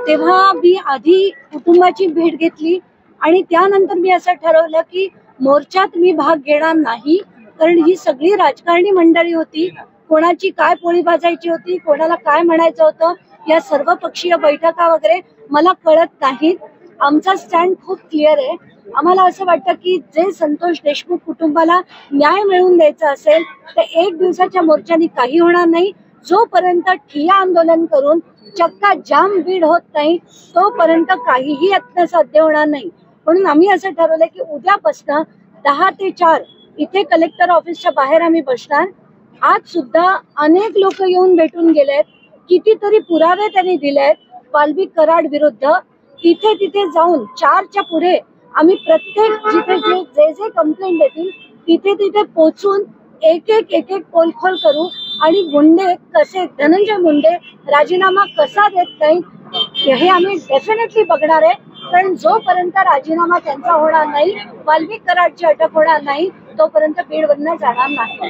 तेव्हा मी आधी कुटुंबाची भेट घेतली आणि त्यानंतर मी असं ठरवलं की मोर्चात मी भाग घेणार नाही, कारण ही सगळी राजकारणी मंडळी होती. कोणाची काय पोळी भाजायची होती, कोणाला काय म्हणायचं होतं, या सर्व पक्षीय बैठका वगैरे मला कळत नाहीत. आमचा स्टँड खूप क्लिअर आहे. आम्हाला असं वाटतं की जे संतोष देशमुख कुटुंबाला न्याय मिळवून द्यायचा असेल तर एक दिवसाच्या मोर्चाने काही होणार नाही. जोपर्यंत ठिय्या आंदोलन करून चक्का जाम बीड होत नाही तोपर्यंत काहीही यत्न साध्य होणार नाही. म्हणून आम्ही असं ठरवलंय की उद्यापासून 10 ते 4 इथे कलेक्टर ऑफिसच्या बाहेर आम्ही बसणार. आज सुद्धा अनेक लोक येऊन भेटून गेलेत, कितीतरी पुरावे त्यांनी दिलेत वाल्मिक कराड विरुद्ध. तिथे तिथे जाऊन 4च्या पुढे आम्ही प्रत्येक जिथे जे कंप्लेंट देतील तिथे तिथे पोहोचून एक एक पोलखोल करू आणि मुंडे कसे, धनंजय मुंडे राजीनामा कसा देत नाही हे आम्ही डेफिनेटली बघणार आहे. कारण जोपर्यंत राजीनामा त्यांचा होणार नाही, वाल्मिक कराडची अटक होणार नाही, तोपर्यंत बीडवरनं जाणार नाही.